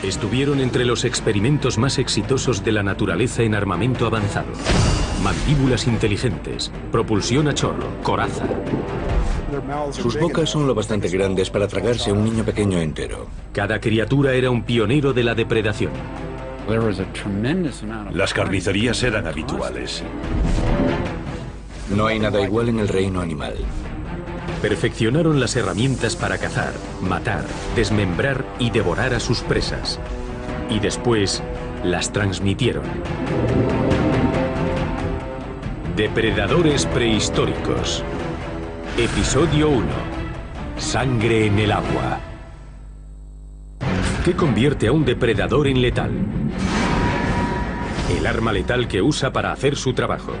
Estuvieron entre los experimentos más exitosos de la naturaleza en armamento avanzado. Mandíbulas inteligentes, propulsión a chorro, coraza. Sus bocas son lo bastante grandes para tragarse a un niño pequeño entero. Cada criatura era un pionero de la depredación. Las carnicerías eran habituales. No hay nada igual en el reino animal. Perfeccionaron las herramientas para cazar, matar, desmembrar y devorar a sus presas. Y después las transmitieron. Depredadores prehistóricos. Episodio 1. Sangre en el agua. ¿Qué convierte a un depredador en letal? El arma letal que usa para hacer su trabajo.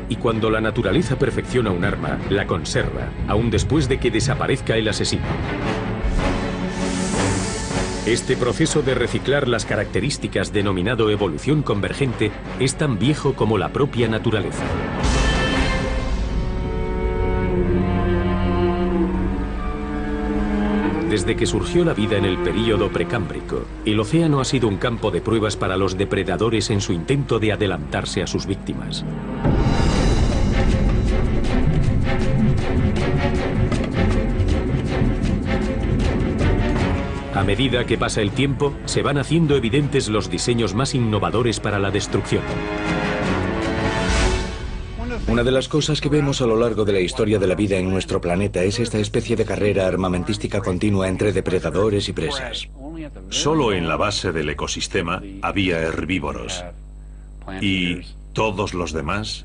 Y cuando la naturaleza perfecciona un arma, la conserva, aún después de que desaparezca el asesino. Este proceso de reciclar las características denominado evolución convergente es tan viejo como la propia naturaleza. Desde que surgió la vida en el período precámbrico, el océano ha sido un campo de pruebas para los depredadores en su intento de adelantarse a sus víctimas. A medida que pasa el tiempo, se van haciendo evidentes los diseños más innovadores para la destrucción. Una de las cosas que vemos a lo largo de la historia de la vida en nuestro planeta es esta especie de carrera armamentística continua entre depredadores y presas. Solo en la base del ecosistema había herbívoros. Y todos los demás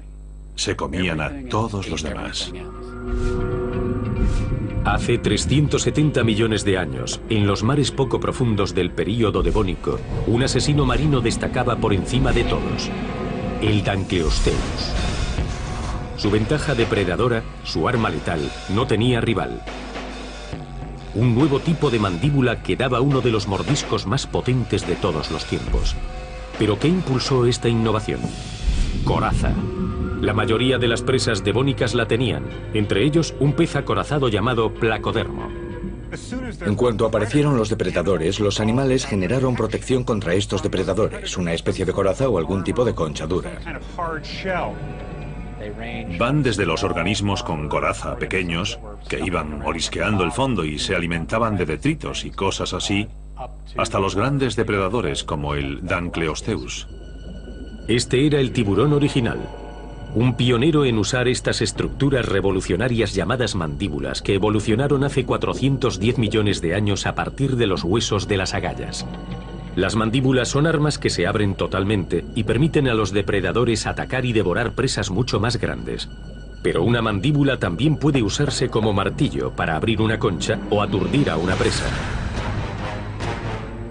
se comían a todos los demás. Hace 370 millones de años, en los mares poco profundos del período devónico, un asesino marino destacaba por encima de todos: el Dancleosteus. Su ventaja depredadora, su arma letal, no tenía rival. Un nuevo tipo de mandíbula que daba uno de los mordiscos más potentes de todos los tiempos. ¿Pero qué impulsó esta innovación? Coraza. La mayoría de las presas devónicas la tenían, entre ellos un pez acorazado llamado placodermo. En cuanto aparecieron los depredadores, los animales generaron protección contra estos depredadores, una especie de coraza o algún tipo de concha dura. Van desde los organismos con coraza pequeños, que iban orisqueando el fondo y se alimentaban de detritos y cosas así, hasta los grandes depredadores como el Dancleosteus. Este era el tiburón original. Un pionero en usar estas estructuras revolucionarias llamadas mandíbulas que evolucionaron hace 410 millones de años a partir de los huesos de las agallas. Las mandíbulas son armas que se abren totalmente y permiten a los depredadores atacar y devorar presas mucho más grandes. Pero una mandíbula también puede usarse como martillo para abrir una concha o aturdir a una presa.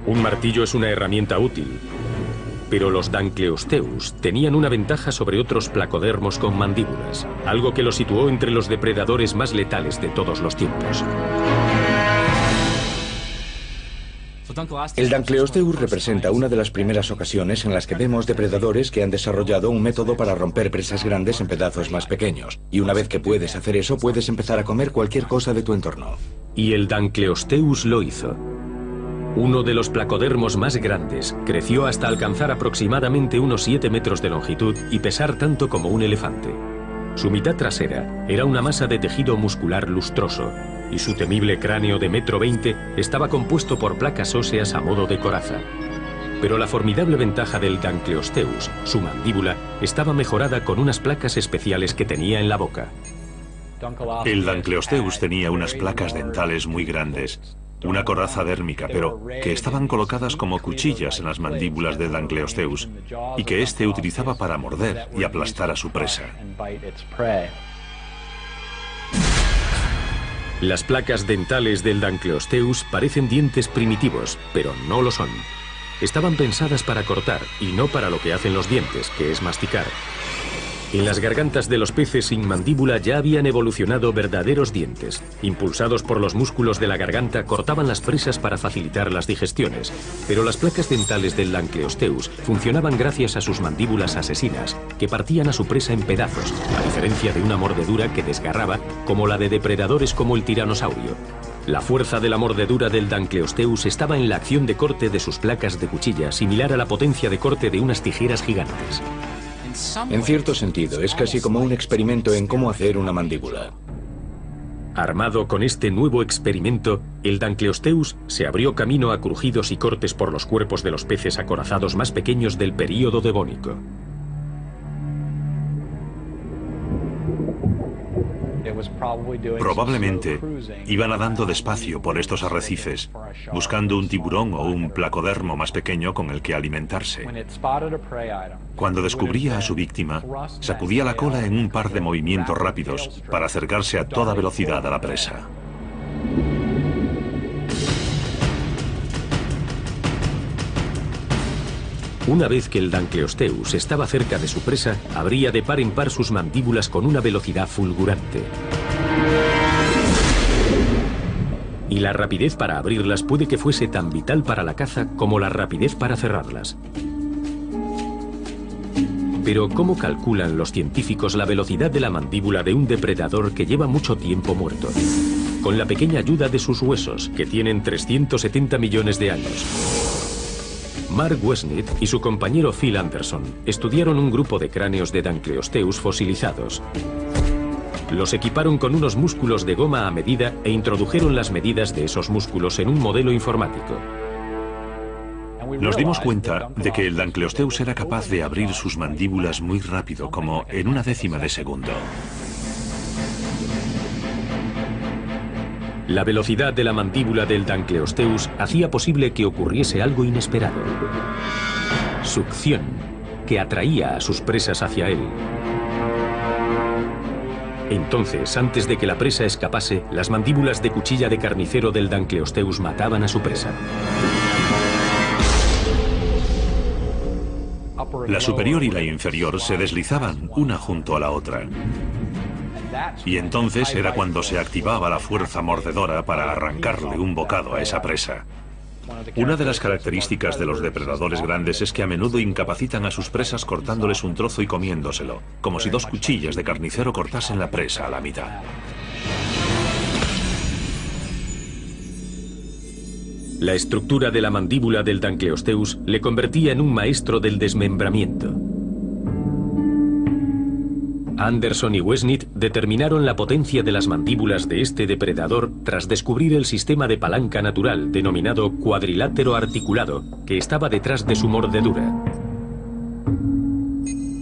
Un martillo es una herramienta útil. Pero los Dancleosteus tenían una ventaja sobre otros placodermos con mandíbulas, algo que los situó entre los depredadores más letales de todos los tiempos. El Dancleosteus representa una de las primeras ocasiones en las que vemos depredadores que han desarrollado un método para romper presas grandes en pedazos más pequeños. Y una vez que puedes hacer eso, puedes empezar a comer cualquier cosa de tu entorno. Y el Dancleosteus lo hizo. Uno de los placodermos más grandes creció hasta alcanzar aproximadamente unos 7 metros de longitud y pesar tanto como un elefante. Su mitad trasera era una masa de tejido muscular lustroso y su temible cráneo de 1,20 m estaba compuesto por placas óseas a modo de coraza. Pero la formidable ventaja del Dancleosteus, su mandíbula, estaba mejorada con unas placas especiales que tenía en la boca. El Dancleosteus tenía unas placas dentales muy grandes, una coraza dérmica, pero que estaban colocadas como cuchillas en las mandíbulas de Dancleosteus y que éste utilizaba para morder y aplastar a su presa. Las placas dentales del Dancleosteus parecen dientes primitivos, pero no lo son. Estaban pensadas para cortar y no para lo que hacen los dientes, que es masticar. En las gargantas de los peces sin mandíbula ya habían evolucionado verdaderos dientes. Impulsados por los músculos de la garganta, cortaban las presas para facilitar las digestiones. Pero las placas dentales del Dancleosteus funcionaban gracias a sus mandíbulas asesinas, que partían a su presa en pedazos, a diferencia de una mordedura que desgarraba, como la de depredadores como el tiranosaurio. La fuerza de la mordedura del Dancleosteus estaba en la acción de corte de sus placas de cuchilla, similar a la potencia de corte de unas tijeras gigantes. En cierto sentido, es casi como un experimento en cómo hacer una mandíbula. Armado con este nuevo experimento, el Dancleosteus se abrió camino a crujidos y cortes por los cuerpos de los peces acorazados más pequeños del período devónico. Probablemente iba nadando despacio por estos arrecifes, buscando un tiburón o un placodermo más pequeño con el que alimentarse. Cuando descubría a su víctima, sacudía la cola en un par de movimientos rápidos para acercarse a toda velocidad a la presa. Una vez que el Dancleosteus estaba cerca de su presa, abría de par en par sus mandíbulas con una velocidad fulgurante. Y la rapidez para abrirlas puede que fuese tan vital para la caza como la rapidez para cerrarlas. Pero ¿cómo calculan los científicos la velocidad de la mandíbula de un depredador que lleva mucho tiempo muerto? Con la pequeña ayuda de sus huesos, que tienen 370 millones de años. Mark Wesnit y su compañero Phil Anderson estudiaron un grupo de cráneos de Dancleosteus fosilizados. Los equiparon con unos músculos de goma a medida e introdujeron las medidas de esos músculos en un modelo informático. Nos dimos cuenta de que el Dancleosteus era capaz de abrir sus mandíbulas muy rápido, como en una décima de segundo. La velocidad de la mandíbula del Dancleosteus hacía posible que ocurriese algo inesperado. Succión, que atraía a sus presas hacia él. Entonces, antes de que la presa escapase, las mandíbulas de cuchilla de carnicero del Dancleosteus mataban a su presa. La superior y la inferior se deslizaban una junto a la otra. Y entonces era cuando se activaba la fuerza mordedora para arrancarle un bocado a esa presa. Una de las características de los depredadores grandes es que a menudo incapacitan a sus presas cortándoles un trozo y comiéndoselo, como si dos cuchillas de carnicero cortasen la presa a la mitad. La estructura de la mandíbula del Dancleosteus le convertía en un maestro del desmembramiento. Anderson y Wesnit determinaron la potencia de las mandíbulas de este depredador tras descubrir el sistema de palanca natural denominado cuadrilátero articulado que estaba detrás de su mordedura.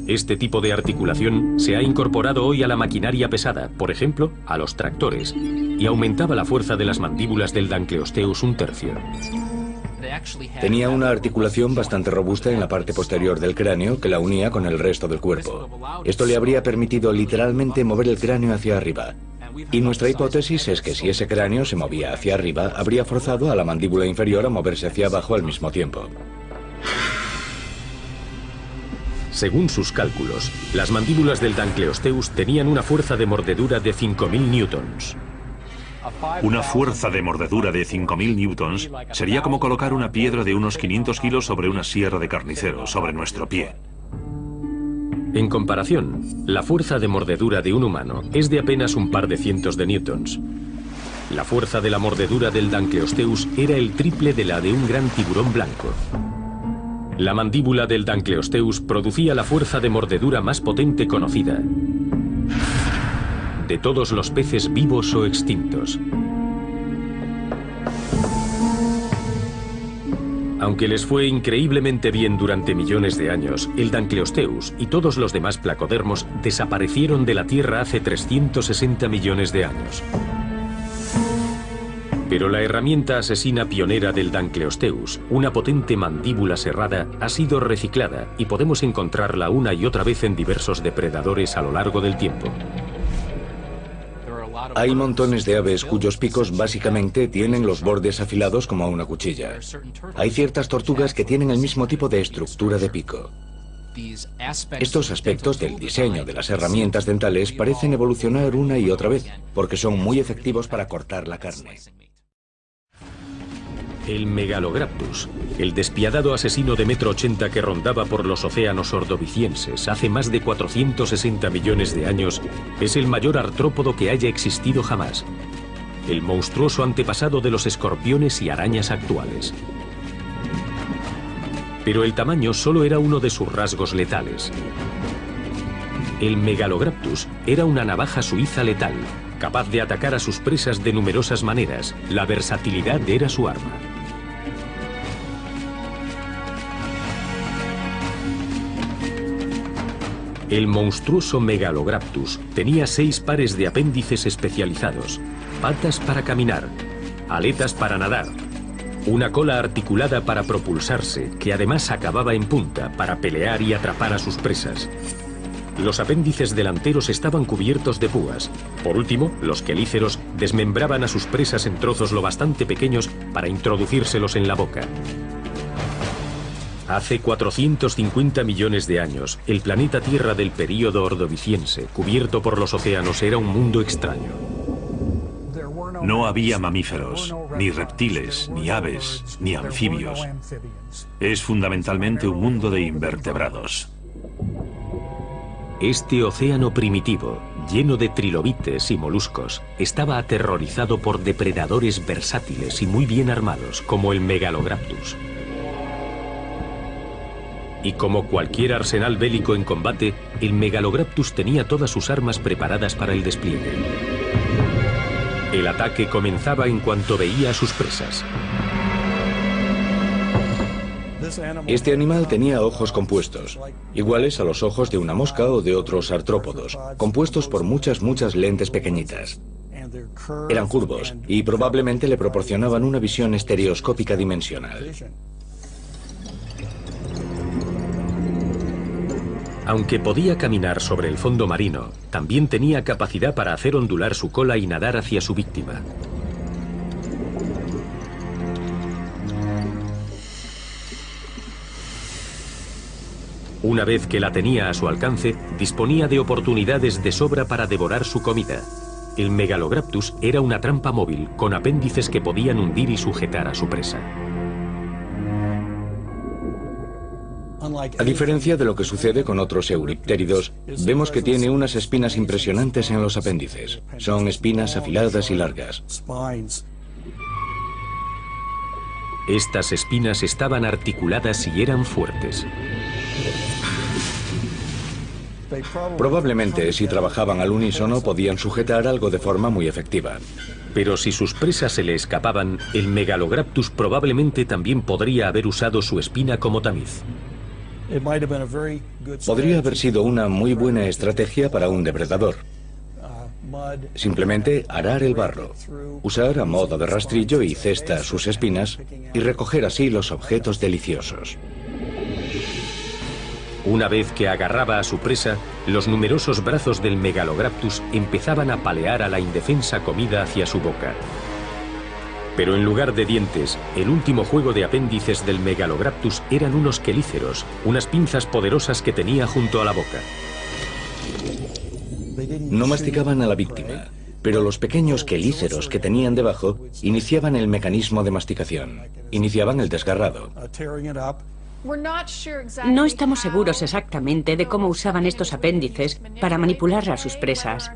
Este tipo de articulación se ha incorporado hoy a la maquinaria pesada, por ejemplo, a los tractores, y aumentaba la fuerza de las mandíbulas del Dancleosteus un tercio. Tenía una articulación bastante robusta en la parte posterior del cráneo que la unía con el resto del cuerpo. Esto le habría permitido literalmente mover el cráneo hacia arriba. Y nuestra hipótesis es que si ese cráneo se movía hacia arriba, habría forzado a la mandíbula inferior a moverse hacia abajo al mismo tiempo. Según sus cálculos, las mandíbulas del Dancleosteus tenían una fuerza de mordedura de 5.000 newtons. Una fuerza de mordedura de 5.000 newtons sería como colocar una piedra de unos 500 kilos sobre una sierra de carnicero, sobre nuestro pie. En comparación, la fuerza de mordedura de un humano es de apenas un par de cientos de newtons. La fuerza de la mordedura del Dancleosteus era el triple de la de un gran tiburón blanco. La mandíbula del Dancleosteus producía la fuerza de mordedura más potente conocida de todos los peces vivos o extintos. Aunque les fue increíblemente bien durante millones de años, el Dancleosteus y todos los demás placodermos desaparecieron de la Tierra hace 360 millones de años. Pero la herramienta asesina pionera del Dancleosteus, una potente mandíbula serrada, ha sido reciclada y podemos encontrarla una y otra vez en diversos depredadores a lo largo del tiempo. Hay montones de aves cuyos picos básicamente tienen los bordes afilados como una cuchilla. Hay ciertas tortugas que tienen el mismo tipo de estructura de pico. Estos aspectos del diseño de las herramientas dentales parecen evolucionar una y otra vez, porque son muy efectivos para cortar la carne. El Megalograptus, el despiadado asesino de 1,80 m que rondaba por los océanos ordovicienses hace más de 460 millones de años, es el mayor artrópodo que haya existido jamás. el monstruoso antepasado de los escorpiones y arañas actuales. Pero el tamaño solo era uno de sus rasgos letales. El Megalograptus era una navaja suiza letal, capaz de atacar a sus presas de numerosas maneras. La versatilidad era su arma. El monstruoso Megalograptus tenía 6 pares de apéndices especializados, patas para caminar, aletas para nadar, una cola articulada para propulsarse, que además acababa en punta para pelear y atrapar a sus presas. Los apéndices delanteros estaban cubiertos de púas. Por último, los quelíceros desmembraban a sus presas en trozos lo bastante pequeños para introducírselos en la boca. Hace 450 millones de años, el planeta Tierra del período ordoviciense, cubierto por los océanos, era un mundo extraño. No había mamíferos, ni reptiles, ni aves, ni anfibios. Es fundamentalmente un mundo de invertebrados. Este océano primitivo, lleno de trilobites y moluscos, estaba aterrorizado por depredadores versátiles y muy bien armados, como el Megalograptus. Y como cualquier arsenal bélico en combate, el Megalograptus tenía todas sus armas preparadas para el despliegue. El ataque comenzaba en cuanto veía a sus presas. Este animal tenía ojos compuestos, iguales a los ojos de una mosca o de otros artrópodos, compuestos por muchas lentes pequeñitas. Eran curvos y probablemente le proporcionaban una visión estereoscópica dimensional. Aunque podía caminar sobre el fondo marino, también tenía capacidad para hacer ondular su cola y nadar hacia su víctima. Una vez que la tenía a su alcance, disponía de oportunidades de sobra para devorar su comida. El Megalograptus era una trampa móvil con apéndices que podían hundir y sujetar a su presa. A diferencia de lo que sucede con otros euriptéridos, vemos que tiene unas espinas impresionantes en los apéndices. Son espinas afiladas y largas. Estas espinas estaban articuladas y eran fuertes. Probablemente, si trabajaban al unísono, podían sujetar algo de forma muy efectiva. Pero si sus presas se le escapaban, el Megalograptus probablemente también podría haber usado su espina como tamiz. Podría haber sido una muy buena estrategia para un depredador. Simplemente arar el barro, usar a modo de rastrillo y cesta sus espinas y recoger así los objetos deliciosos. Una vez que agarraba a su presa, los numerosos brazos del Megalograptus empezaban a palear a la indefensa comida hacia su boca. Pero en lugar de dientes, el último juego de apéndices del Megalograptus eran unos quelíceros, unas pinzas poderosas que tenía junto a la boca. No masticaban a la víctima, pero los pequeños quelíceros que tenían debajo iniciaban el mecanismo de masticación, iniciaban el desgarrado. No estamos seguros exactamente de cómo usaban estos apéndices para manipular a sus presas.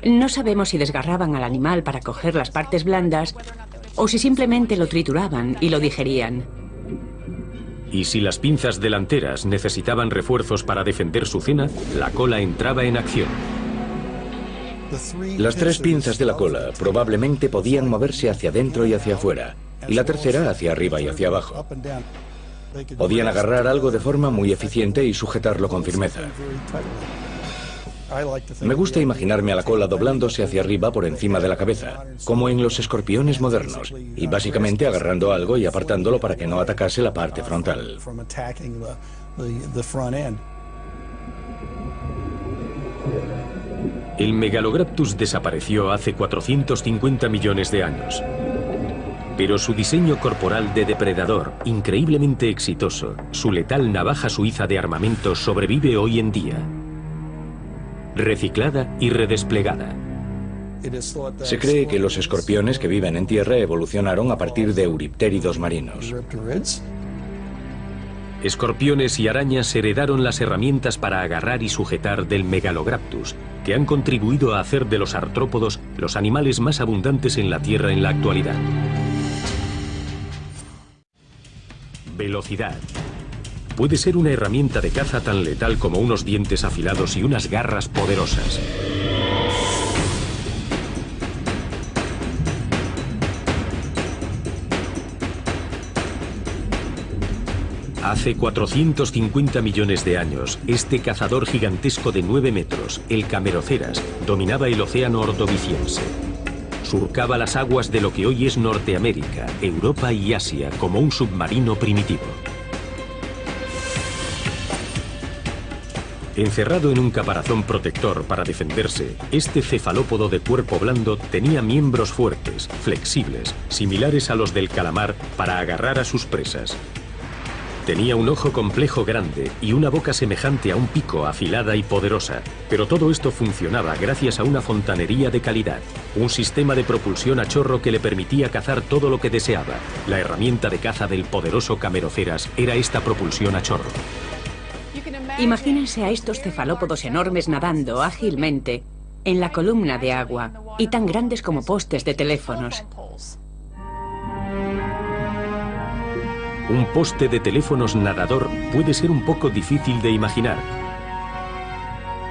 No sabemos si desgarraban al animal para coger las partes blandas o si simplemente lo trituraban y lo digerían. Y si las pinzas delanteras necesitaban refuerzos para defender su cena, la cola entraba en acción. Las 3 pinzas de la cola probablemente podían moverse hacia adentro y hacia afuera, y la tercera hacia arriba y hacia abajo. Podían agarrar algo de forma muy eficiente y sujetarlo con firmeza. Me gusta imaginarme a la cola doblándose hacia arriba por encima de la cabeza, como en los escorpiones modernos, y básicamente agarrando algo y apartándolo para que no atacase la parte frontal. El Megalograptus desapareció hace 450 millones de años. Pero su diseño corporal de depredador, increíblemente exitoso, su letal navaja suiza de armamento sobrevive hoy en día. Reciclada y redesplegada. Se cree que los escorpiones que viven en tierra evolucionaron a partir de euriptéridos marinos. Escorpiones y arañas heredaron las herramientas para agarrar y sujetar del Megalograptus, que han contribuido a hacer de los artrópodos los animales más abundantes en la Tierra en la actualidad. Velocidad. Puede ser una herramienta de caza tan letal como unos dientes afilados y unas garras poderosas. Hace 450 millones de años, este cazador gigantesco de 9 metros, el Cameroceras, dominaba el océano ordoviciense. Surcaba las aguas de lo que hoy es Norteamérica, Europa y Asia como un submarino primitivo. Encerrado en un caparazón protector para defenderse, este cefalópodo de cuerpo blando tenía miembros fuertes, flexibles, similares a los del calamar para agarrar a sus presas. Tenía un ojo complejo grande y una boca semejante a un pico, afilada y poderosa, pero todo esto funcionaba gracias a una fontanería de calidad, un sistema de propulsión a chorro que le permitía cazar todo lo que deseaba. La herramienta de caza del poderoso Cameroceras era esta propulsión a chorro. Imagínense a estos cefalópodos enormes nadando ágilmente en la columna de agua y tan grandes como postes de teléfonos. Un poste de teléfonos nadador puede ser un poco difícil de imaginar.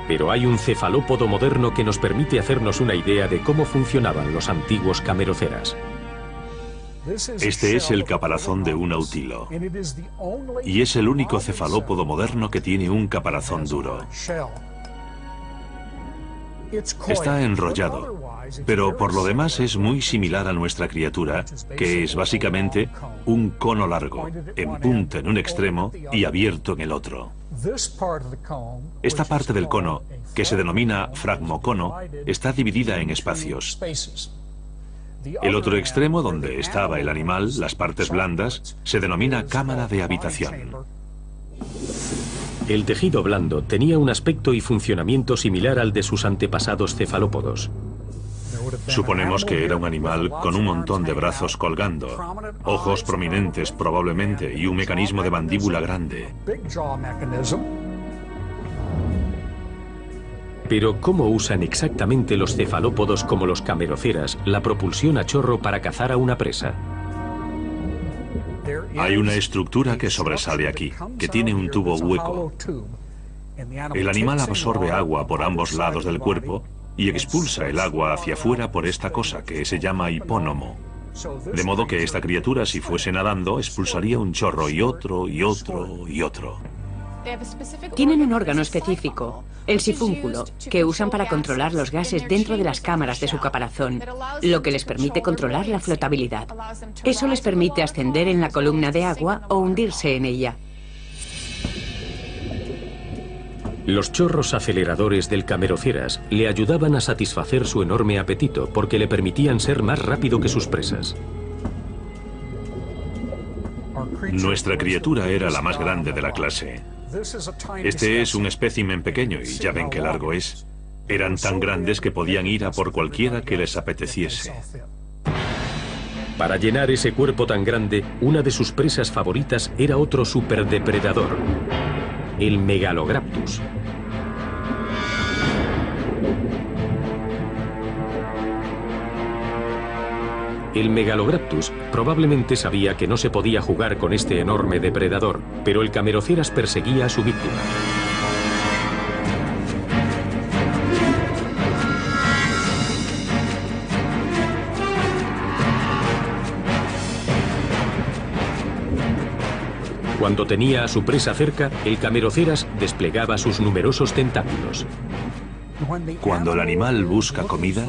Pero hay un cefalópodo moderno que nos permite hacernos una idea de cómo funcionaban los antiguos Cameroceras. Este es el caparazón de un autilo. Y es el único cefalópodo moderno que tiene un caparazón duro. Está enrollado, pero por lo demás es muy similar a nuestra criatura, que es básicamente un cono largo, en punta en un extremo y abierto en el otro. Esta parte del cono, que se denomina fragmocono, está dividida en espacios. El otro extremo, donde estaba el animal, las partes blandas, se denomina cámara de habitación. El tejido blando tenía un aspecto y funcionamiento similar al de sus antepasados cefalópodos. Suponemos que era un animal con un montón de brazos colgando, ojos prominentes probablemente y un mecanismo de mandíbula grande. Pero ¿cómo usan exactamente los cefalópodos como los Cameroceras la propulsión a chorro para cazar a una presa? Hay una estructura que sobresale aquí, que tiene un tubo hueco. El animal absorbe agua por ambos lados del cuerpo y expulsa el agua hacia afuera por esta cosa que se llama hipónomo. De modo que esta criatura, si fuese nadando, expulsaría un chorro y otro y otro y otro. Tienen un órgano específico, el sifúnculo, que usan para controlar los gases dentro de las cámaras de su caparazón, lo que les permite controlar la flotabilidad. Eso les permite ascender en la columna de agua o hundirse en ella. Los chorros aceleradores del Cameroceras le ayudaban a satisfacer su enorme apetito porque le permitían ser más rápido que sus presas. Nuestra criatura era la más grande de la clase. Este es un espécimen pequeño y ya ven qué largo es. Eran tan grandes que podían ir a por cualquiera que les apeteciese. Para llenar ese cuerpo tan grande, una de sus presas favoritas era otro superdepredador, el Megalograptus. El Megalograptus probablemente sabía que no se podía jugar con este enorme depredador, pero el Cameroceras perseguía a su víctima. Cuando tenía a su presa cerca, el Cameroceras desplegaba sus numerosos tentáculos. Cuando el animal busca comida,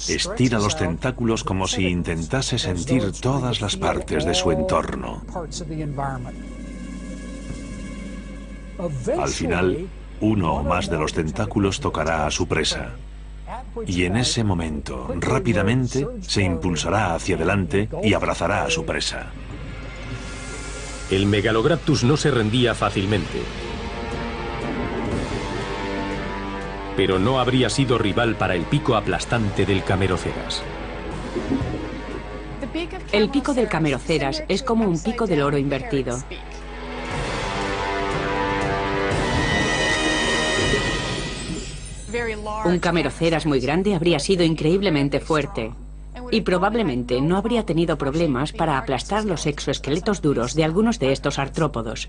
estira los tentáculos como si intentase sentir todas las partes de su entorno. Al final, uno o más de los tentáculos tocará a su presa. Y en ese momento, rápidamente, se impulsará hacia adelante y abrazará a su presa. El Megalograptus no se rendía fácilmente. Pero no habría sido rival para el pico aplastante del Cameroceras. El pico del Cameroceras es como un pico de loro invertido. Un cameroceras muy grande habría sido increíblemente fuerte y probablemente no habría tenido problemas para aplastar los exoesqueletos duros de algunos de estos artrópodos.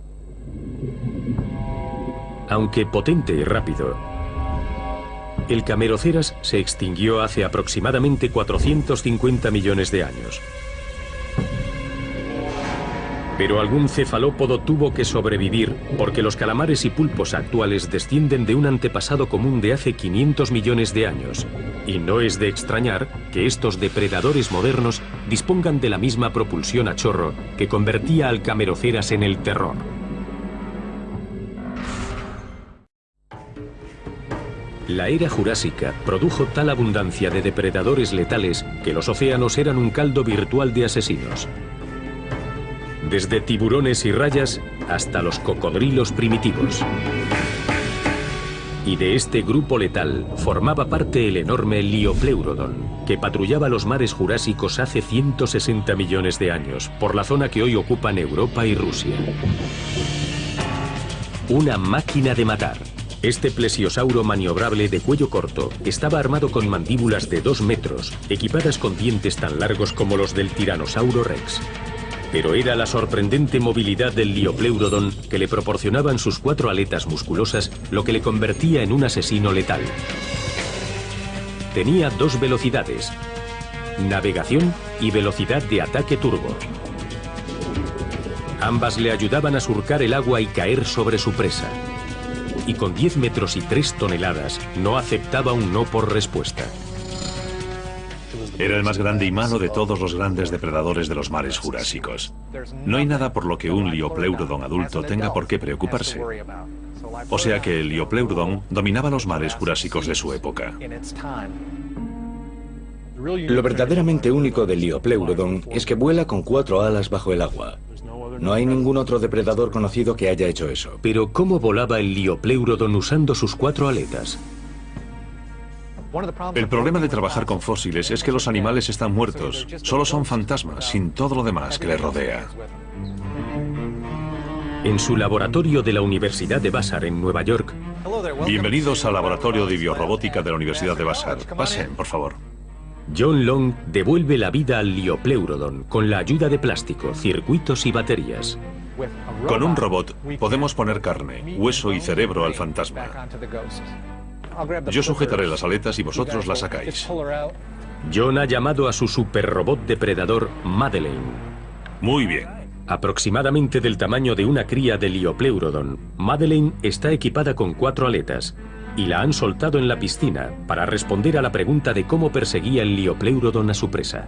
Aunque potente y rápido, el cameroceras se extinguió hace aproximadamente 450 millones de años. Pero algún cefalópodo tuvo que sobrevivir porque los calamares y pulpos actuales descienden de un antepasado común de hace 500 millones de años. Y no es de extrañar que estos depredadores modernos dispongan de la misma propulsión a chorro que convertía al cameroceras en el terror. La era jurásica produjo tal abundancia de depredadores letales que los océanos eran un caldo virtual de asesinos. Desde tiburones y rayas hasta los cocodrilos primitivos. Y de este grupo letal formaba parte el enorme Liopleurodon, que patrullaba los mares jurásicos hace 160 millones de años, por la zona que hoy ocupan Europa y Rusia. Una máquina de matar. Este plesiosauro maniobrable de cuello corto estaba armado con mandíbulas de 2 metros, equipadas con dientes tan largos como los del Tiranosaurio Rex. Pero era la sorprendente movilidad del Liopleurodon que le proporcionaban sus 4 aletas musculosas lo que le convertía en un asesino letal. Tenía 2 velocidades: navegación y velocidad de ataque turbo. Ambas le ayudaban a surcar el agua y caer sobre su presa. Y con 10 metros y 3 toneladas no aceptaba un no por respuesta. Era el más grande y malo de todos los grandes depredadores de los mares jurásicos. No hay nada por lo que un Liopleurodon adulto tenga por qué preocuparse. O sea que el Liopleurodon dominaba los mares jurásicos de su época. Lo verdaderamente único del Liopleurodon es que vuela con 4 alas bajo el agua. No hay ningún otro depredador conocido que haya hecho eso. Pero ¿cómo volaba el Liopleurodon usando sus 4 aletas? El problema de trabajar con fósiles es que los animales están muertos, solo son fantasmas, sin todo lo demás que les rodea. En su laboratorio de la Universidad de Vassar, en Nueva York. Bienvenidos al laboratorio de biorrobótica de la Universidad de Vassar. Pasen, por favor. John Long devuelve la vida al Liopleurodon con la ayuda de plástico, circuitos y baterías. Con un robot podemos poner carne, hueso y cerebro al fantasma. Yo sujetaré las aletas y vosotros las sacáis. John ha llamado a su superrobot depredador Madeleine. Muy bien. Aproximadamente del tamaño de una cría de Liopleurodon, Madeleine está equipada con 4 aletas y la han soltado en la piscina para responder a la pregunta de cómo perseguía el Liopleurodon a su presa.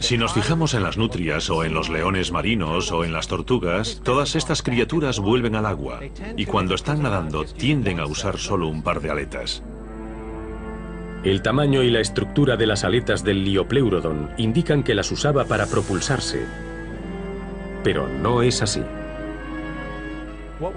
Si nos fijamos en las nutrias o en los leones marinos o en las tortugas, todas estas criaturas vuelven al agua y cuando están nadando tienden a usar solo un par de aletas. El tamaño y la estructura de las aletas del Liopleurodon indican que las usaba para propulsarse. Pero no es así.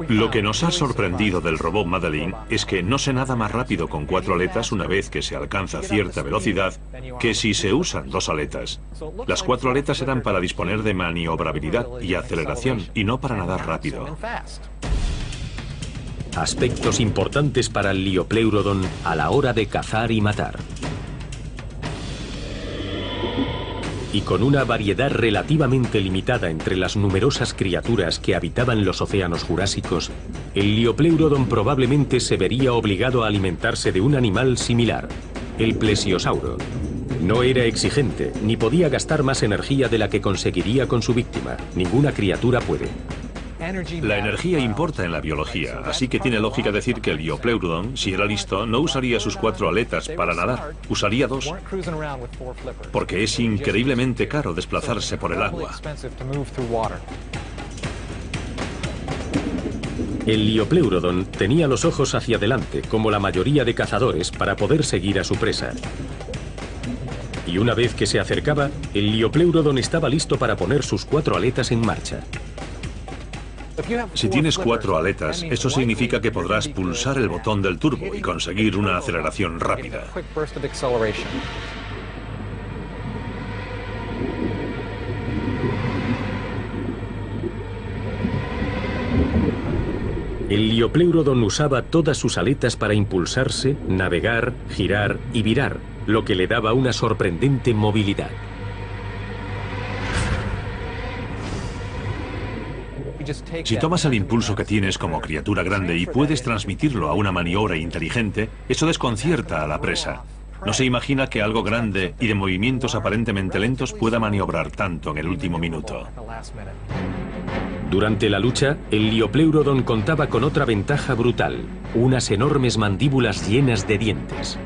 Lo que nos ha sorprendido del robot Madeleine es que no se nada más rápido con 4 aletas una vez que se alcanza cierta velocidad que si se usan 2 aletas. Las 4 aletas eran para disponer de maniobrabilidad y aceleración y no para nadar rápido. Aspectos importantes para el Liopleurodon a la hora de cazar y matar. Y con una variedad relativamente limitada entre las numerosas criaturas que habitaban los océanos jurásicos, el Liopleurodon probablemente se vería obligado a alimentarse de un animal similar, el plesiosauro. No era exigente, ni podía gastar más energía de la que conseguiría con su víctima. Ninguna criatura puede. La energía importa en la biología, así que tiene lógica decir que el Liopleurodon, si era listo, no usaría sus 4 aletas para nadar, usaría 2. Porque es increíblemente caro desplazarse por el agua. El Liopleurodon tenía los ojos hacia adelante, como la mayoría de cazadores, para poder seguir a su presa. Y una vez que se acercaba, el Liopleurodon estaba listo para poner sus 4 aletas en marcha. Si tienes 4 aletas, eso significa que podrás pulsar el botón del turbo y conseguir una aceleración rápida. El Liopleurodon usaba todas sus aletas para impulsarse, navegar, girar y virar, lo que le daba una sorprendente movilidad. Si tomas el impulso que tienes como criatura grande y puedes transmitirlo a una maniobra inteligente, eso desconcierta a la presa. No se imagina que algo grande y de movimientos aparentemente lentos pueda maniobrar tanto en el último minuto. Durante la lucha, el Liopleurodon contaba con otra ventaja brutal, unas enormes mandíbulas llenas de dientes.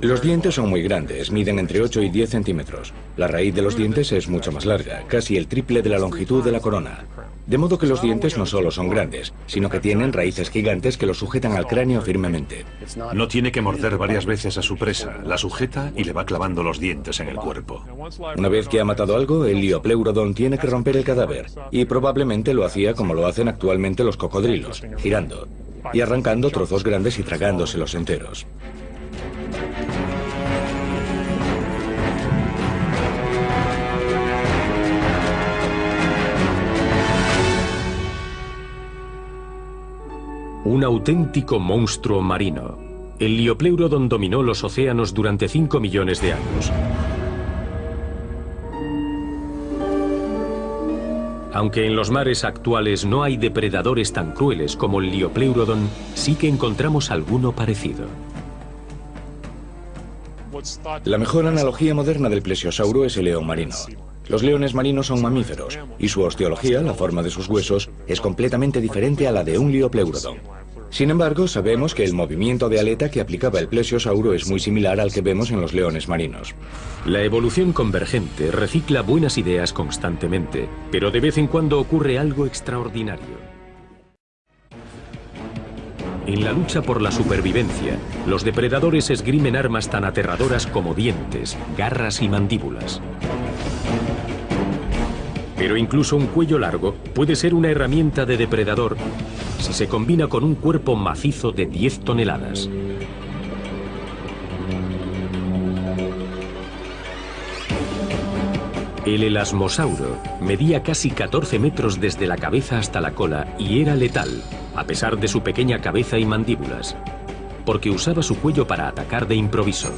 Los dientes son muy grandes, miden entre 8 y 10 centímetros. La raíz de los dientes es mucho más larga, casi el triple de la longitud de la corona. De modo que los dientes no solo son grandes, sino que tienen raíces gigantes que los sujetan al cráneo firmemente. No tiene que morder varias veces a su presa, la sujeta y le va clavando los dientes en el cuerpo. Una vez que ha matado algo, el Liopleurodon tiene que romper el cadáver, y probablemente lo hacía como lo hacen actualmente los cocodrilos, girando, y arrancando trozos grandes y tragándoselos enteros. Un auténtico monstruo marino. El Liopleurodon dominó los océanos durante 5 millones de años. Aunque en los mares actuales no hay depredadores tan crueles como el Liopleurodon, sí que encontramos alguno parecido. La mejor analogía moderna del plesiosauro es el león marino. Los leones marinos son mamíferos, y su osteología, la forma de sus huesos, es completamente diferente a la de un Liopleurodon. Sin embargo, sabemos que el movimiento de aleta que aplicaba el plesiosauro es muy similar al que vemos en los leones marinos. La evolución convergente recicla buenas ideas constantemente, pero de vez en cuando ocurre algo extraordinario. En la lucha por la supervivencia, los depredadores esgrimen armas tan aterradoras como dientes, garras y mandíbulas. Pero incluso un cuello largo puede ser una herramienta de depredador si se combina con un cuerpo macizo de 10 toneladas. El elasmosauro medía casi 14 metros desde la cabeza hasta la cola y era letal, a pesar de su pequeña cabeza y mandíbulas, porque usaba su cuello para atacar de improviso.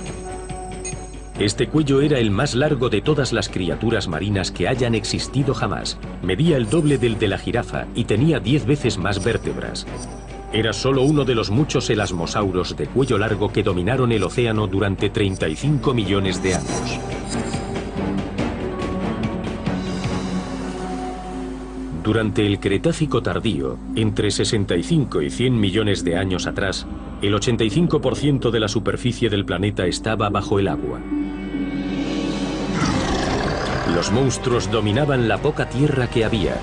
Este cuello era el más largo de todas las criaturas marinas que hayan existido jamás. Medía el doble del de la jirafa y tenía 10 veces más vértebras. Era solo uno de los muchos elasmosauros de cuello largo que dominaron el océano durante 35 millones de años. Durante el Cretácico tardío, entre 65 y 100 millones de años atrás, el 85% de la superficie del planeta estaba bajo el agua. Los monstruos dominaban la poca tierra que había.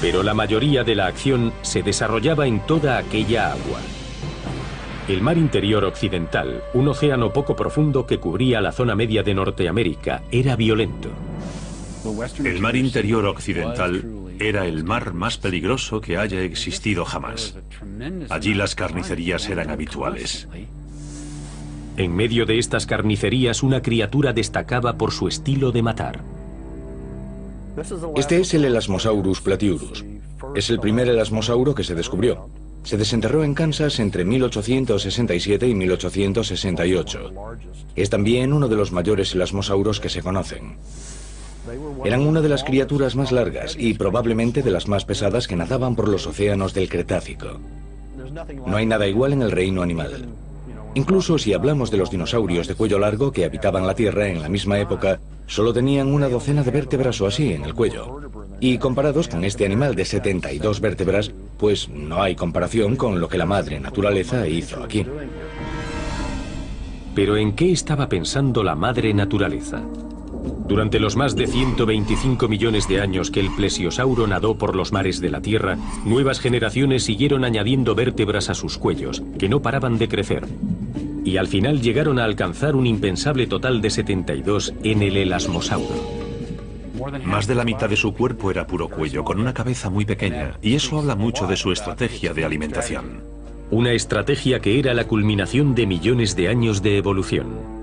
Pero la mayoría de la acción se desarrollaba en toda aquella agua. El mar interior occidental, un océano poco profundo que cubría la zona media de Norteamérica, era violento. El mar interior occidental era el mar más peligroso que haya existido jamás. Allí las carnicerías eran habituales. En medio de estas carnicerías, una criatura destacaba por su estilo de matar. Este es el Elasmosaurus platyurus. Es el primer elasmosauro que se descubrió. Se desenterró en Kansas entre 1867 y 1868. Es también uno de los mayores elasmosauros que se conocen. Eran una de las criaturas más largas y probablemente de las más pesadas que nadaban por los océanos del Cretácico. No hay nada igual en el reino animal. Incluso si hablamos de los dinosaurios de cuello largo que habitaban la Tierra en la misma época, solo tenían una docena de vértebras o así en el cuello. Y comparados con este animal de 72 vértebras, pues no hay comparación con lo que la madre naturaleza hizo aquí. ¿Pero en qué estaba pensando la madre naturaleza? Durante los más de 125 millones de años que el plesiosauro nadó por los mares de la Tierra, nuevas generaciones siguieron añadiendo vértebras a sus cuellos, que no paraban de crecer. Y al final llegaron a alcanzar un impensable total de 72 en el elasmosauro. Más de la mitad de su cuerpo era puro cuello, con una cabeza muy pequeña, y eso habla mucho de su estrategia de alimentación. Una estrategia que era la culminación de millones de años de evolución.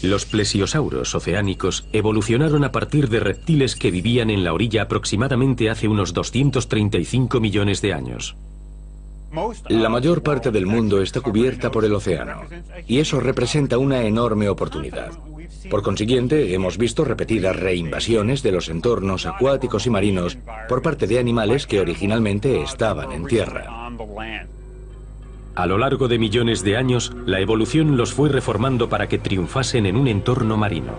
Los plesiosauros oceánicos evolucionaron a partir de reptiles que vivían en la orilla aproximadamente hace unos 235 millones de años. La mayor parte del mundo está cubierta por el océano, y eso representa una enorme oportunidad. Por consiguiente, hemos visto repetidas reinvasiones de los entornos acuáticos y marinos por parte de animales que originalmente estaban en tierra. A lo largo de millones de años, la evolución los fue reformando para que triunfasen en un entorno marino.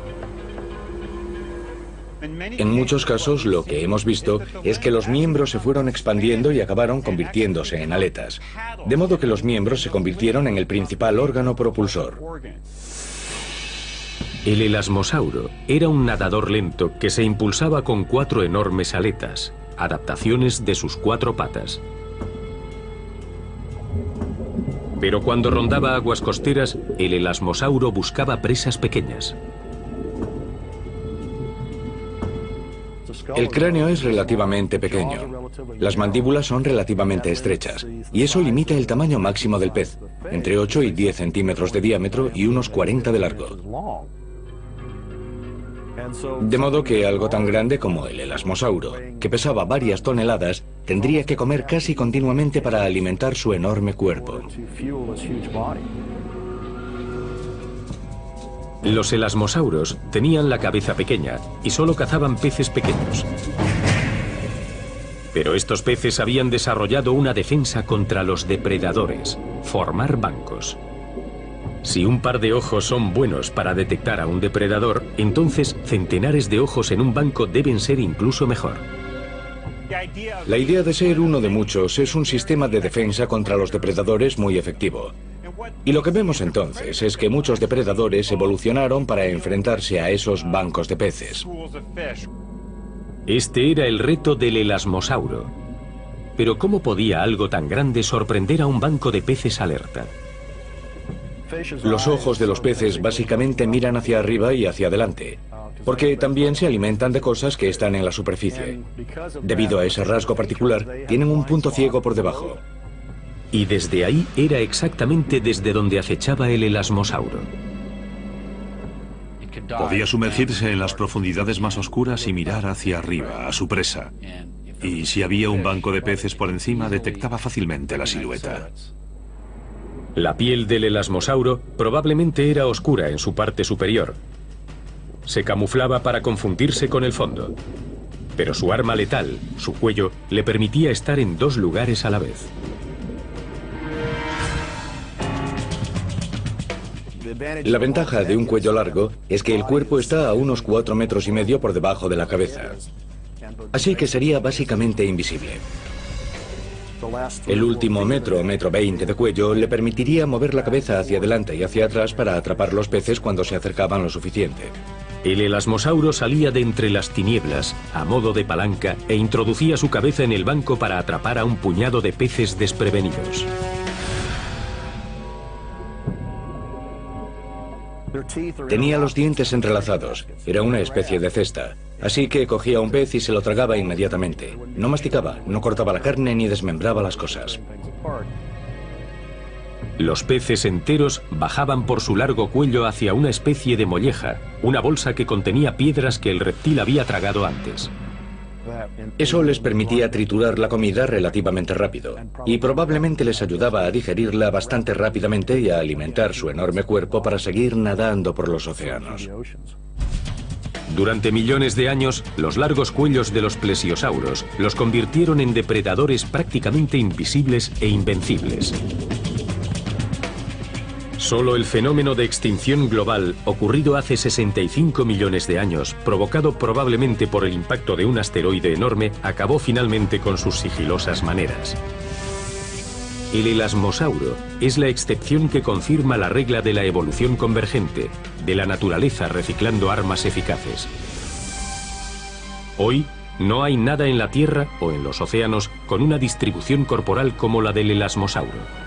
En muchos casos, lo que hemos visto es que los miembros se fueron expandiendo y acabaron convirtiéndose en aletas, de modo que los miembros se convirtieron en el principal órgano propulsor. El elasmosauro era un nadador lento que se impulsaba con 4 enormes aletas, adaptaciones de sus 4 patas. Pero cuando rondaba aguas costeras, el elasmosauro buscaba presas pequeñas. El cráneo es relativamente pequeño. Las mandíbulas son relativamente estrechas, y eso limita el tamaño máximo del pez, entre 8 y 10 centímetros de diámetro y unos 40 de largo. De modo que algo tan grande como el elasmosauro, que pesaba varias toneladas, tendría que comer casi continuamente para alimentar su enorme cuerpo. Los elasmosauros tenían la cabeza pequeña y solo cazaban peces pequeños. Pero estos peces habían desarrollado una defensa contra los depredadores: formar bancos. Si un par de ojos son buenos para detectar a un depredador, entonces centenares de ojos en un banco deben ser incluso mejor. La idea de ser uno de muchos es un sistema de defensa contra los depredadores muy efectivo. Y lo que vemos entonces es que muchos depredadores evolucionaron para enfrentarse a esos bancos de peces. Este era el reto del elasmosauro. Pero ¿cómo podía algo tan grande sorprender a un banco de peces alerta? Los ojos de los peces básicamente miran hacia arriba y hacia adelante, porque también se alimentan de cosas que están en la superficie. Debido a ese rasgo particular, tienen un punto ciego por debajo. Y desde ahí era exactamente desde donde acechaba el elasmosauro. Podía sumergirse en las profundidades más oscuras y mirar hacia arriba, a su presa. Y si había un banco de peces por encima, detectaba fácilmente la silueta. La piel del elasmosauro probablemente era oscura en su parte superior. Se camuflaba para confundirse con el fondo. Pero su arma letal, su cuello, le permitía estar en 2 lugares a la vez. La ventaja de un cuello largo es que el cuerpo está a unos 4,5 metros por debajo de la cabeza. Así que sería básicamente invisible. El último metro, 1,20 metros de cuello le permitiría mover la cabeza hacia adelante y hacia atrás para atrapar los peces cuando se acercaban lo suficiente. El elasmosauro salía de entre las tinieblas, a modo de palanca, e introducía su cabeza en el banco para atrapar a un puñado de peces desprevenidos. Tenía los dientes entrelazados, era una especie de cesta, así que cogía un pez y se lo tragaba inmediatamente. No masticaba, no cortaba la carne ni desmembraba las cosas. Los peces enteros bajaban por su largo cuello hacia una especie de molleja, una bolsa que contenía piedras que el reptil había tragado antes. Eso les permitía triturar la comida relativamente rápido, y probablemente les ayudaba a digerirla bastante rápidamente y a alimentar su enorme cuerpo para seguir nadando por los océanos. Durante millones de años, los largos cuellos de los plesiosauros los convirtieron en depredadores prácticamente invisibles e invencibles. Solo el fenómeno de extinción global, ocurrido hace 65 millones de años, provocado probablemente por el impacto de un asteroide enorme, acabó finalmente con sus sigilosas maneras. El elasmosauro es la excepción que confirma la regla de la evolución convergente, de la naturaleza reciclando armas eficaces. Hoy, no hay nada en la Tierra o en los océanos con una distribución corporal como la del elasmosauro.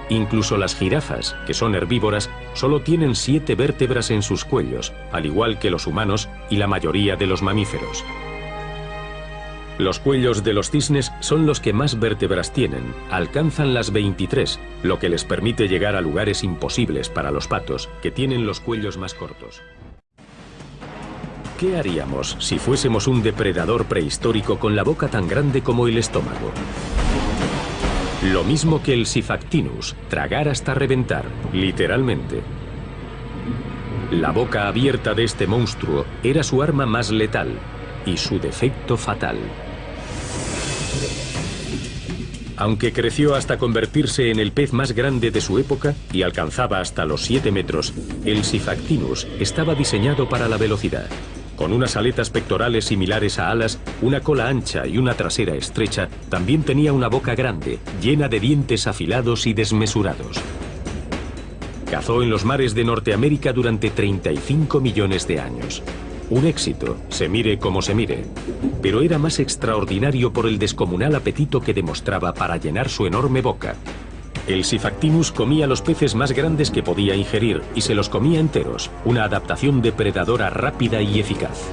Incluso las jirafas, que son herbívoras, solo tienen 7 vértebras en sus cuellos, al igual que los humanos y la mayoría de los mamíferos. Los cuellos de los cisnes son los que más vértebras tienen, alcanzan las 23, lo que les permite llegar a lugares imposibles para los patos, que tienen los cuellos más cortos. ¿Qué haríamos si fuésemos un depredador prehistórico con la boca tan grande como el estómago? Lo mismo que el Sifactinus, tragar hasta reventar, literalmente. La boca abierta de este monstruo era su arma más letal y su defecto fatal. Aunque creció hasta convertirse en el pez más grande de su época y alcanzaba hasta los 7 metros, el Sifactinus estaba diseñado para la velocidad. Con unas aletas pectorales similares a alas, una cola ancha y una trasera estrecha, también tenía una boca grande, llena de dientes afilados y desmesurados. Cazó en los mares de Norteamérica durante 35 millones de años. Un éxito, se mire como se mire, pero era más extraordinario por el descomunal apetito que demostraba para llenar su enorme boca. El Sifactinus comía los peces más grandes que podía ingerir y se los comía enteros, una adaptación depredadora rápida y eficaz.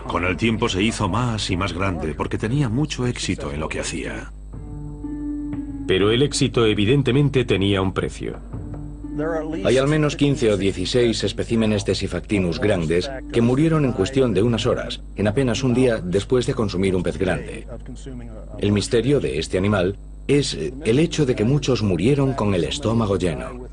Con el tiempo se hizo más y más grande porque tenía mucho éxito en lo que hacía. Pero el éxito evidentemente tenía un precio. Hay al menos 15 o 16 especímenes de Sifactinus grandes que murieron en cuestión de unas horas, en apenas un día después de consumir un pez grande. El misterio de este animal es el hecho de que muchos murieron con el estómago lleno.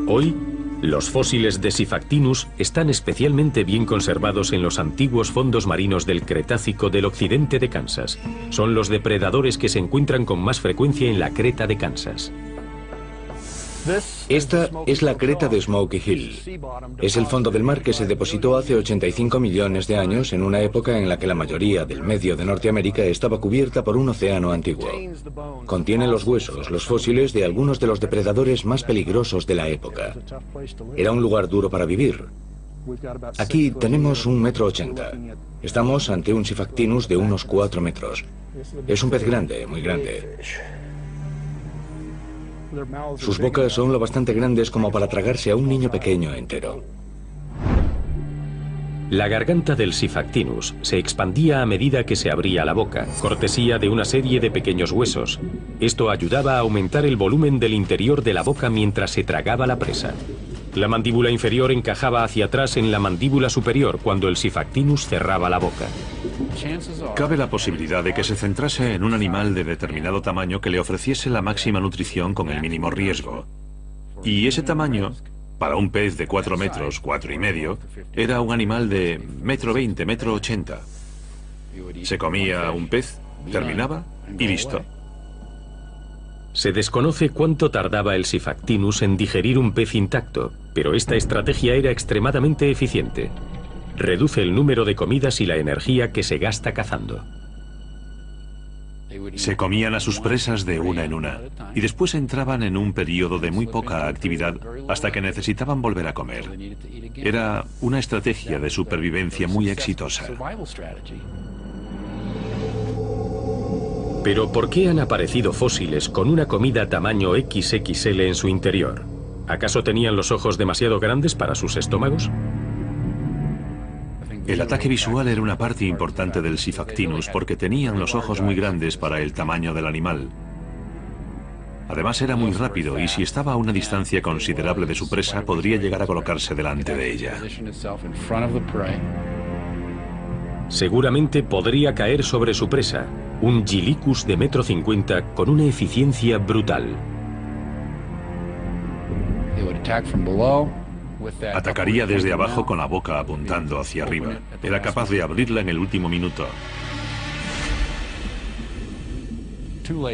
Hoy, los fósiles de Sifactinus están especialmente bien conservados en los antiguos fondos marinos del Cretácico del occidente de Kansas. Son los depredadores que se encuentran con más frecuencia en la creta de Kansas. Esta es la creta de Smoky Hill. Es el fondo del mar que se depositó hace 85 millones de años en una época en la que la mayoría del medio de Norteamérica estaba cubierta por un océano antiguo. Contiene los huesos, los fósiles de algunos de los depredadores más peligrosos de la época. Era un lugar duro para vivir. Aquí tenemos 1,80 m. Estamos ante un Sifactinus de unos 4 metros. Es un pez grande, muy grande. Sus bocas son lo bastante grandes como para tragarse a un niño pequeño entero. La garganta del Sifactinus se expandía a medida que se abría la boca, cortesía de una serie de pequeños huesos. Esto ayudaba a aumentar el volumen del interior de la boca mientras se tragaba la presa. La mandíbula inferior encajaba hacia atrás en la mandíbula superior cuando el Sifactinus cerraba la boca. Cabe la posibilidad de que se centrase en un animal de determinado tamaño que le ofreciese la máxima nutrición con el mínimo riesgo. Y ese tamaño, para un pez de 4 metros, 4,5, era un animal de 1,20 m, 1,80 m. Se comía un pez, terminaba y listo. Se desconoce cuánto tardaba el Sifactinus en digerir un pez intacto, pero esta estrategia era extremadamente eficiente. Reduce el número de comidas y la energía que se gasta cazando. Se comían a sus presas de una en una, y después entraban en un periodo de muy poca actividad hasta que necesitaban volver a comer. Era una estrategia de supervivencia muy exitosa. Pero ¿por qué han aparecido fósiles con una comida tamaño XXL en su interior? ¿Acaso tenían los ojos demasiado grandes para sus estómagos? El ataque visual era una parte importante del Sifactinus porque tenían los ojos muy grandes para el tamaño del animal. Además era muy rápido y si estaba a una distancia considerable de su presa podría llegar a colocarse delante de ella. Seguramente podría caer sobre su presa, un Gylicus de 1,50 m con una eficiencia brutal. Atacaría desde abajo con la boca apuntando hacia arriba. Era capaz de abrirla en el último minuto.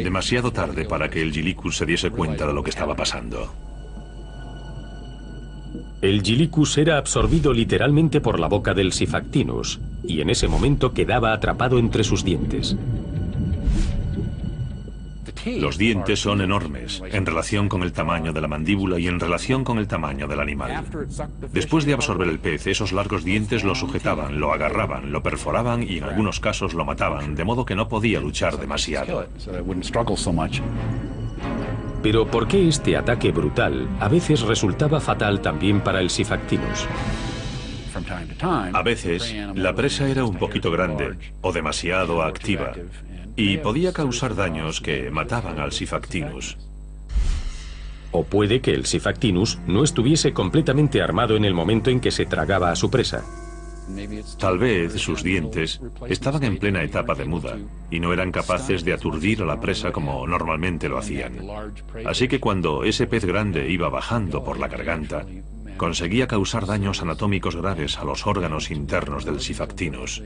Demasiado tarde para que el Gylicus se diese cuenta de lo que estaba pasando. El Gylicus era absorbido literalmente por la boca del Sifactinus, y en ese momento quedaba atrapado entre sus dientes. Los dientes son enormes, en relación con el tamaño de la mandíbula y en relación con el tamaño del animal. Después de absorber el pez, esos largos dientes lo sujetaban, lo agarraban, lo perforaban y en algunos casos lo mataban, de modo que no podía luchar demasiado. Pero ¿por qué este ataque brutal a veces resultaba fatal también para el Sifactinus? A veces, la presa era un poquito grande o demasiado activa y podía causar daños que mataban al Sifactinus. O puede que el Sifactinus no estuviese completamente armado en el momento en que se tragaba a su presa. Tal vez sus dientes estaban en plena etapa de muda y no eran capaces de aturdir a la presa como normalmente lo hacían. Así que cuando ese pez grande iba bajando por la garganta, conseguía causar daños anatómicos graves a los órganos internos del Sifactinus.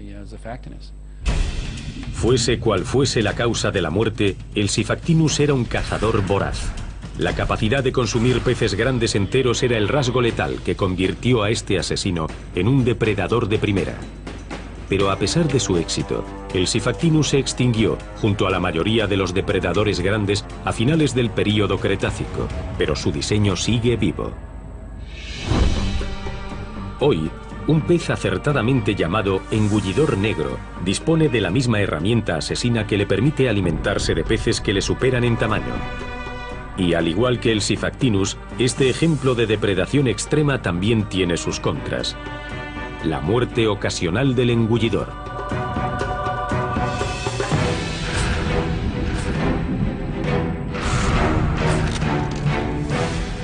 Fuese cual fuese la causa de la muerte, el Sifactinus era un cazador voraz. La capacidad de consumir peces grandes enteros era el rasgo letal que convirtió a este asesino en un depredador de primera. Pero a pesar de su éxito, el Sifactinus se extinguió junto a la mayoría de los depredadores grandes a finales del período Cretácico, pero su diseño sigue vivo. Hoy, un pez acertadamente llamado engullidor negro dispone de la misma herramienta asesina que le permite alimentarse de peces que le superan en tamaño. Y al igual que el Sifactinus, este ejemplo de depredación extrema también tiene sus contras. La muerte ocasional del engullidor.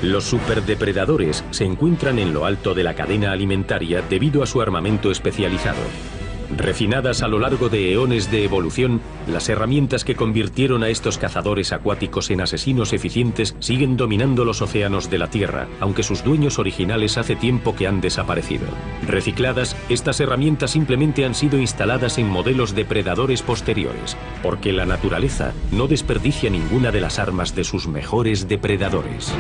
Los superdepredadores se encuentran en lo alto de la cadena alimentaria debido a su armamento especializado. Refinadas a lo largo de eones de evolución, las herramientas que convirtieron a estos cazadores acuáticos en asesinos eficientes siguen dominando los océanos de la Tierra, aunque sus dueños originales hace tiempo que han desaparecido. Recicladas, estas herramientas simplemente han sido instaladas en modelos depredadores posteriores, porque la naturaleza no desperdicia ninguna de las armas de sus mejores depredadores.